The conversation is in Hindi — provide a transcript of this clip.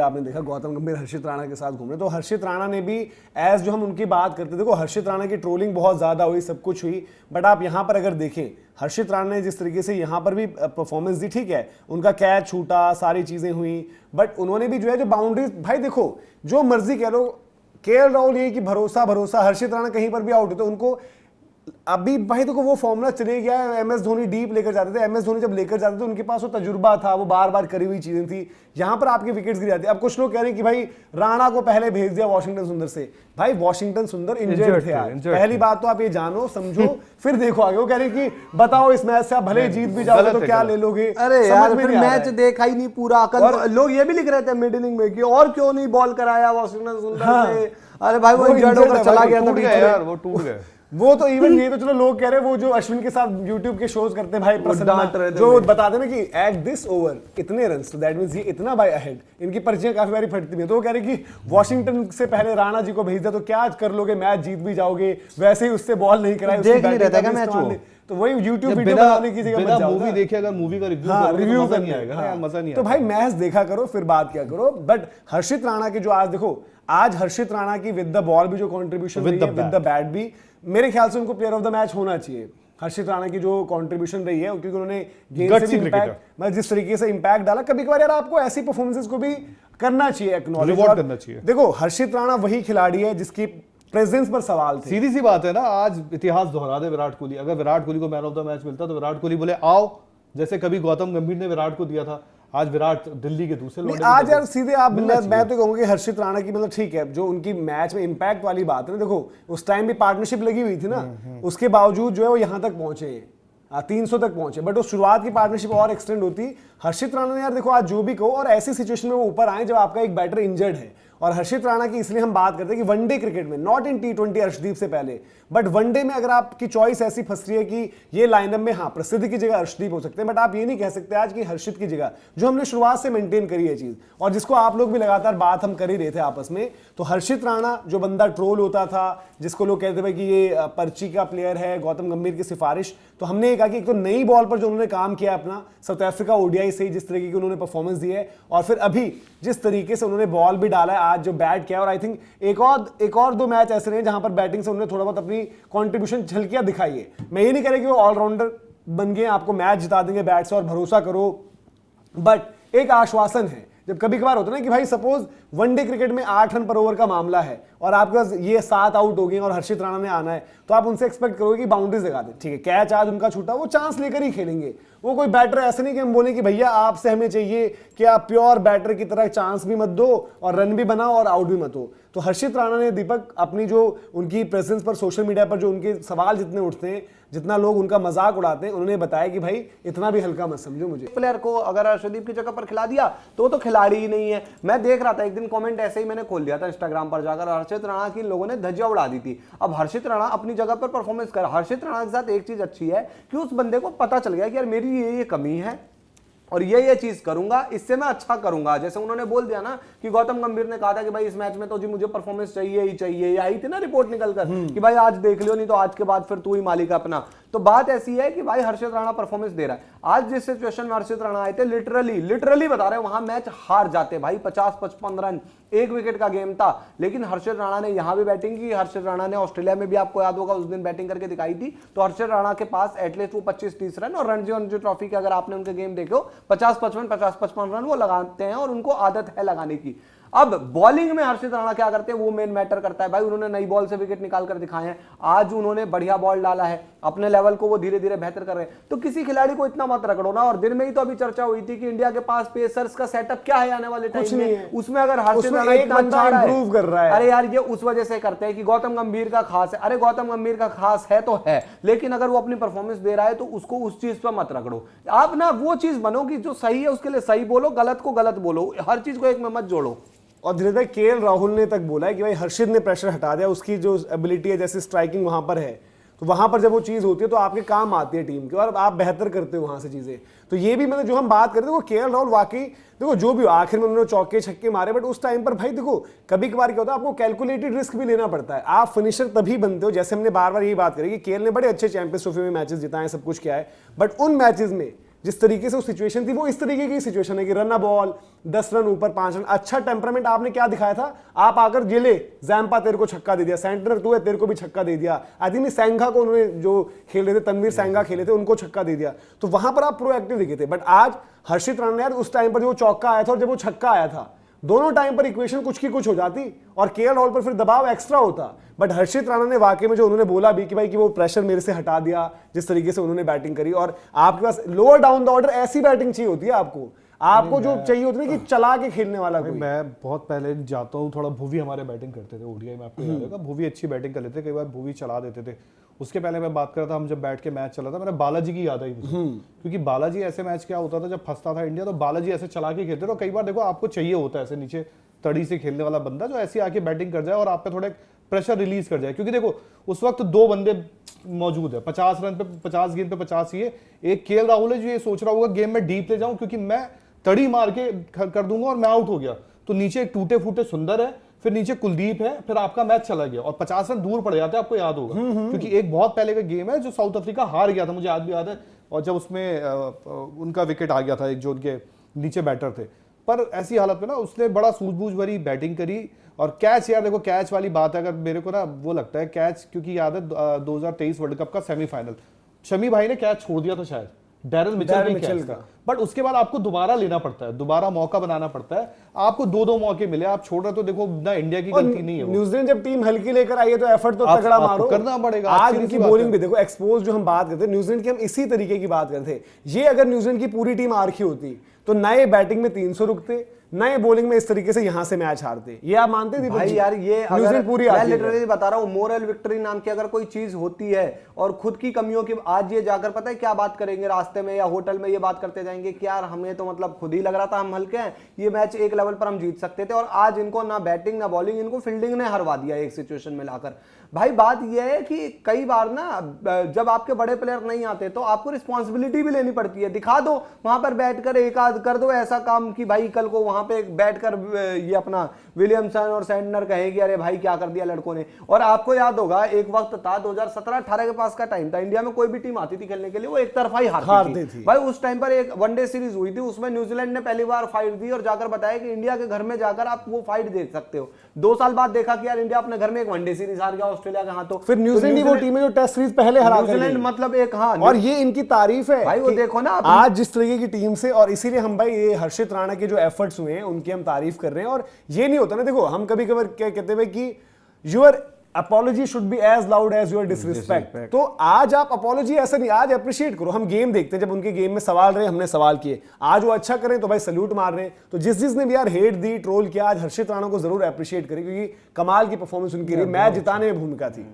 आपने देखा गौतम गंभीर हर्षित राणा के साथ घूम रहे, तो हर्षित राणा ने भी एज जो हम उनकी बात करते, देखो हर्षित राणा की ट्रोलिंग बहुत ज्यादा हुई, सब कुछ हुई, बट आप यहाँ पर अगर देखें हर्षित राणा ने जिस तरीके से यहाँ पर भी परफॉर्मेंस दी, ठीक है उनका कैच छूटा, सारी चीजें हुई, बट उन्होंने भी जो है जो बाउंड्रीज, भाई देखो जो मर्जी कह लो, केएल राहुल ये कि भरोसा भरोसा, हर्षित राणा कहीं पर भी आउट होते उनको अभी भाई देखो वो फॉर्मूला चले गया है, एमएस धोनी डीप लेकर जाते थे, एमएस धोनी जब लेकर जाते थे उनके पास वो तजुर्बा था, वो बार बार करी हुई चीजें थी, यहां पर आपके विकेट्स गिर जाते। अब कुछ लोग कह रहे हैं कि भाई राणा को पहले भेज दिया वॉशिंगटन सुंदर से, भाई वॉशिंगटन सुंदर इंजर्ड थे आज, पहली बात तो आप ये जानो समझो फिर देखो आगे। वो कह रहे कि बताओ इस मैच से आप भले जीत भी जाओगे तो क्या ले लोगे, अरे यार फिर मैच देखा ही नहीं पूरा, लोग ये भी लिख रहे थे मिड इनिंग में कि और क्यों नहीं बॉल कराया वॉशिंगटन सुंदर से, अरे भाई वो इंजर्ड होकर चला गया था यार, वो टूट गए। वो तो इवन ये तो चलो लोग कह रहे हैं वो जो अश्विन के साथ YouTube के शोज करते हैं भाई प्रसन्न, जो बताते हैं ना कि एट दिस ओवर इतने रन, तो दैट मींस ये इतना बाय अहेड, इनकी पर्चियां काफी बारी फटती हैं, तो वो कह रहे कि वॉशिंगटन से पहले राणा जी को भेज दिया तो क्या आज कर लोगे, मैच जीत भी जाओगे, वैसे ही उससे बॉल नहीं कराई, देख नहीं रहता क्या मैच, तो वही YouTube वीडियो बनाने की जगह मत जाओ, मूवी देखे अगर मूवी का रिव्यू नहीं आएगा, मजा नहीं। तो भाई मैच देखा करो फिर बात क्या करो। बट हर्षित राणा के जो आज देखो, आज हर्षित राणा की विद द बॉल भी जो कंट्रीब्यूशन रही है, विद द बैट भी, मेरे ख्याल से उनको प्लेयर ऑफ द मैच होना चाहिए। हर्षित राणा की जो कंट्रीब्यूशन रही है, क्योंकि उन्होंने गेम से इंपैक्ट, मतलब जिस तरीके से इंपैक्ट डाला, कभी कभार यार आपको ऐसी परफॉर्मेंसेस को भी करना चाहिए, एक्नॉलेज करना चाहिए। देखो हर्षित राणा वही खिलाड़ी है जिसकी प्रेजेंस पर सवाल थे। सीधी सी बात है ना, आज इतिहास दोहरा दे विराट कोहली, अगर विराट कोहली को मैन ऑफ द मैच मिलता तो विराट कोहली बोले आओ, जैसे कभी गौतम गंभीर ने विराट को दिया था, आज विराट दिल्ली के दूसरे लोग आज यार सीधे आप, मैं तो कहूंगा कि हर्षित राणा की मतलब ठीक है जो उनकी मैच में इंपैक्ट वाली बात है ना, देखो उस टाइम भी पार्टनरशिप लगी हुई थी ना, उसके बावजूद जो है वो यहां तक पहुंचे, 300 तक पहुंचे, बट उस शुरुआत की पार्टनरशिप और एक्सटेंड होती। हर्षित राणा ने यार देखो आज जो भी कहो, और ऐसी सिचुएशन में वो ऊपर आए जब आपका एक बैटर इंजर्ड है, और हर्षित राणा की इसलिए हम बात करते हैं कि वनडे क्रिकेट में, नॉट इन T20 अर्शदीप से पहले, बट वनडे में अगर आपकी चॉइस ऐसी फंस रही है कि ये लाइनअप में हाँ प्रसिद्ध की जगह अर्शदीप हो सकते हैं, बट आप ये नहीं कह सकते आज कि हर्षित की जगह, जो हमने शुरुआत से मेंटेन करी है चीज, और जिसको आप लोग भी लगातार बात हम कर ही रहे थे आपस में, तो हर्षित राणा जो बंदा ट्रोल होता था, जिसको लोग कहते थे कि ये पर्ची का प्लेयर है, गौतम गंभीर की सिफारिश, तो हमने ये कहा कि एक तो नई बॉल पर जो उन्होंने काम किया अपना साउथ अफ्रीका ओडीआई से, जिस तरीके की उन्होंने परफॉर्मेंस दी है, और फिर अभी जिस तरीके से उन्होंने बॉल भी डाला है, आज जो बैट किया, और आई थिंक एक और दो मैच ऐसे रहे जहां पर बैटिंग से उन्होंने थोड़ा बहुत अपनी कंट्रीब्यूशन झलकियां दिखाई है। मैं ये नहीं कह रहा कि वो ऑलराउंडर बन गए आपको मैच जिता देंगे बैट से और भरोसा करो, बट एक आश्वासन है। जब कभी कभार होता है ना कि भाई सपोज वनडे क्रिकेट में 8 रन पर ओवर का मामला है और आपके पास ये 7 आउट हो गए और हर्षित राणा ने आना है, तो आप उनसे एक्सपेक्ट करोगे कि बाउंड्रीज लगा दे, ठीक है कैच आज उनका छूटा, वो चांस लेकर ही खेलेंगे। वो कोई बैटर ऐसे नहीं कि हम बोले कि भैया आपसे हमें चाहिए कि आप प्योर बैटर की तरह चांस भी मत दो और रन भी बनाओ और आउट भी मत हो। तो हर्षित राणा ने दीपक अपनी जो उनकी प्रेजेंस पर सोशल मीडिया पर जो उनके सवाल जितने उठते हैं, जितना लोग उनका मजाक उड़ाते हैं, उन्होंने बताया कि भाई इतना भी हल्का मत समझो मुझे। प्लेयर को अगर अर्शदीप की जगह पर खिला दिया तो वो तो खिलाड़ी ही नहीं है। मैं देख रहा था एक दिन कमेंट ऐसे ही मैंने खोल दिया था इंस्टाग्राम पर जाकर, हर्षित राणा की लोगों ने धज्जियां उड़ा दी थी। अब हर्षित राणा अपनी जगह पर परफॉर्मेंस कर, हर्षित राणा के साथ एक चीज अच्छी है कि उस बंदे को पता चल गया कि यार मेरी ये कमी है और ये चीज करूंगा, इससे मैं अच्छा करूंगा। जैसे उन्होंने बोल दिया ना कि गौतम गंभीर ने कहा था कि भाई इस मैच में तो जी मुझे परफॉर्मेंस चाहिए ही चाहिए, आई थी ना रिपोर्ट निकलकर कि भाई आज देख लियो नहीं तो आज के बाद फिर तू ही मालिक अपना। तो बात ऐसी है कि भाई हर्षित राणा परफॉर्मेंस दे रहा है। आज जिस सिचुएशन में हर्षित राणा आए थे, लिटरली बता रहे हैं वहां मैच हार जाते भाई, 50-55 रन, 1 विकेट का गेम था, लेकिन हर्षित राणा ने यहां भी बैटिंग की। हर्षित राणा ने ऑस्ट्रेलिया में भी आपको याद होगा उस दिन बैटिंग करके दिखाई थी। तो हर्षित राणा के पास एटलीस्ट वो 25-30 रन, और रणजी ट्रॉफी के अगर आपने उनके गेम देखे हो 50-55 रन वो लगाते हैं और उनको आदत है लगाने की। अब बॉलिंग में हर्षित राणा क्या करते हैं वो मेन मैटर करता है भाई। उन्होंने नई बॉल से विकेट निकाल कर दिखाए हैं, आज उन्होंने बढ़िया बॉल डाला है, अपने लेवल को वो धीरे धीरे बेहतर कर रहे हैं। तो किसी खिलाड़ी को इतना मत रगड़ो ना। और दिन में ही तो अभी चर्चा हुई थी कि इंडिया के पास पेसर्स का सेटअप क्या है आने वाले टाइम में, उसमें अगर हर्षित राणा इतना अच्छा इंप्रूव कर रहा है, अरे यार ये उस वजह से करते हैं कि गौतम गंभीर का खास है। अरे गौतम गंभीर का खास है तो है, लेकिन अगर वो अपनी परफॉर्मेंस दे रहा है तो उसको उस चीज पर मत रगड़ो। आप ना वो चीज बनो कि जो सही है उसके लिए सही बोलो, गलत को गलत बोलो, हर चीज को एक में मत जोड़ो। और धीरे धीरे केएल राहुल ने तक बोला है कि भाई हर्षित ने प्रेशर हटा दिया, उसकी जो एबिलिटी है जैसे स्ट्राइकिंग वहां पर है, तो वहां पर जब वो चीज होती है तो आपके काम आती है टीम के और आप बेहतर करते हो वहां से चीजें। तो ये भी मतलब जो हम बात करते हैं केएल राहुल वाकई देखो जो भी आखिर में उन्होंने चौके छक्के मारे, बट उस टाइम पर भाई देखो कभी कभार क्या होता है आपको कैलकुलेटेड रिस्क भी लेना पड़ता है। आप फिनिशर तभी बनते हो, जैसे हमने बार बार यही बात करी कि केएल ने बड़े अच्छे चैंपियंस ट्रॉफी में मैचेस जिताए, सब कुछ किया है, बट उन मैचेस में जिस तरीके से वो सिचुएशन थी वो इस तरीके की सिचुएशन है कि रन अ बॉल 10 रन ऊपर 5 रन। अच्छा टेम्परामेंट आपने क्या दिखाया था, आप आकर गेले जैम्पा तेरे को छक्का दे दिया, सेंटर तू है तेरे को भी छक्का दे दिया। आई थिंक सैंघा को उन्होंने जो खेल रहे थे तनवीर सैंघा खेले थे उनको छक्का दे दिया, तो वहां पर आप प्रोएक्टिव दिखे थे। बट आज हर्षित राणा यार उस टाइम पर जो चौका आया था और जब वो छक्का आया था, दोनों टाइम पर इक्वेशन कुछ की कुछ हो जाती और केएल राहुल पर फिर दबाव एक्स्ट्रा होता। बट हर्षित राणा ने वाकई में जो उन्होंने बोला भी कि भाई कि वो प्रेशर मेरे से हटा दिया, जिस तरीके से उन्होंने बैटिंग करी। और आपके पास लोअर डाउन द ऑर्डर ऐसी बैटिंग चाहिए होती है आपको जो चाहिए होती है कि चला के खेलने वाला कोई। मैं बहुत पहले जाता हूँ, थोड़ा भुवी हमारे बैटिंग करते थे ओडीआई में, आपको याद होगा भुवी अच्छी बैटिंग कर लेते, कई बार भुवी चला देते थे। उसके पहले मैं बात कर रहा था, हम जब बैठ के मैच चला था, मैंने बालाजी की याद आई मुझे, क्योंकि बालाजी ऐसे मैच क्या होता था जब फंसता था इंडिया तो बालाजी ऐसे चला के खेलते थे। और कई बार देखो आपको चाहिए होता है ऐसे नीचे तड़ी से खेलने वाला बंदा जो ऐसे आके बैटिंग कर जाए और आप पे थोड़े प्रेशर रिलीज कर जाए, क्योंकि देखो उस वक्त 2 बंदे मौजूद है, 50 रन पे 50 गेंद पे 50 ही है। एक केएल राहुल है जो ये सोच रहा होगा गेम में डीप ले जाऊं क्योंकि मैं तड़ी मार के कर दूंगा और मैं आउट हो गया, तो नीचे एक टूटे फूटे सुंदर है, फिर नीचे कुलदीप है, फिर आपका मैच चला गया और 50 रन दूर पड़ जाते हैं, आपको याद होगा। क्योंकि एक बहुत पहले का गेम है जो साउथ अफ्रीका हार गया था, मुझे आज भी याद है, और जब उसमें उनका विकेट आ गया था, एक जो उनके नीचे बैटर थे। पर ऐसी हालत में ना उसने बड़ा सूझबूझ भरी बैटिंग करी। और कैच, यार देखो कैच वाली बात है, अगर मेरे को ना वो लगता है कैच, क्योंकि याद है 2023 वर्ल्ड कप का सेमीफाइनल शमी भाई ने कैच छोड़ दिया था शायद डैरेल मिचेल का, बट उसके बाद आपको दोबारा लेना पड़ता है, दोबारा मौका बनाना पड़ता है। आपको 2 मौके मिले, आप छोड़ रहे तो देखो ना इंडिया की गलती नहीं है। न्यूजीलैंड जब टीम हल्की लेकर आई है तो एफर्ट तो तगड़ा मारो, करना पड़ेगा। आज उनकी बॉलिंग भी देखो एक्सपोज, जो हम बात करते हैं न्यूजीलैंड की, हम इसी तरीके की बात करते हैं। ये अगर न्यूजीलैंड की पूरी टीम आ रखी होती तो नए बैटिंग में 300 रुकते, नए बॉलिंग में इस तरीके से यहां से मैच हारते। ये आप मानते थे भाई? यार ये न्यूजीलैंड पूरी मैं लिटरली बता रहा हूँ, मोरल विक्ट्री नाम की अगर कोई चीज होती है और खुद की कमियों की, आज ये जाकर पता है क्या बात करेंगे रास्ते में या होटल में, ये बात करते जाएंगे कि यार हमें तो मतलब खुद ही लग रहा था हम हल्के हैं, ये मैच एक लेवल पर हम जीत सकते थे, और आज इनको ना बैटिंग ना बॉलिंग, इनको फील्डिंग ने हरवा दिया एक सिचुएशन में लाकर। भाई बात यह है कि कई बार ना जब आपके बड़े प्लेयर नहीं आते तो आपको रिस्पॉन्सिबिलिटी भी लेनी पड़ती है। दिखा दो वहां पर बैठकर, एक आध कर दो ऐसा काम कि भाई कल को वहां पे बैठकर ये अपना विलियमसन और सैंडनर कहेगी अरे भाई क्या कर दिया लड़कों ने। और आपको याद होगा एक वक्त था 2017-18 के पास का टाइम था, इंडिया में कोई भी टीम आती थी खेलने के लिए वो एक तरफा ही हारती थी। भाई उस टाइम पर एक वनडे सीरीज हुई थी, उसमें न्यूजीलैंड ने पहली बार फाइट दी और जाकर बताया कि इंडिया के घर में जाकर आप वो फाइट देख सकते हो। 2 साल बाद देखा कि यार इंडिया अपने घर में एक वनडे सीरीज हार गया ऑस्ट्रेलिया के हाथों। फिर न्यूजीलैंड ही वो टीम है जो टेस्ट सीरीज पहले हरा न्यूजीलैंड मतलब एक, हाँ, और ये इनकी तारीफ है भाई। वो देखो ना आज जिस तरीके की टीम से, और इसीलिए हम भाई ये हर्षित राणा के जो एफर्ट्स हुए हैं उनकी हम तारीफ कर रहे हैं। और ये नहीं होता ना, देखो हम कभी कभार क्या कहते हैं कि your apology should be as loud as your disrespect. तो आज आप अपॉलॉजी ऐसा नहीं, आज अप्रिशिएट करो। हम गेम देखते हैं, जब उनके गेम में सवाल रहे हमने सवाल किए, आज वो अच्छा करें तो भाई सल्यूट मार रहे हैं। तो जिसने भी यार हेट दी, ट्रोल किया, आज हर्षित राणा को जरूर अप्रिशिएट करें क्योंकि कमाल की परफॉर्मेंस उनकी रही, मैच जिताने में भूमिका थी।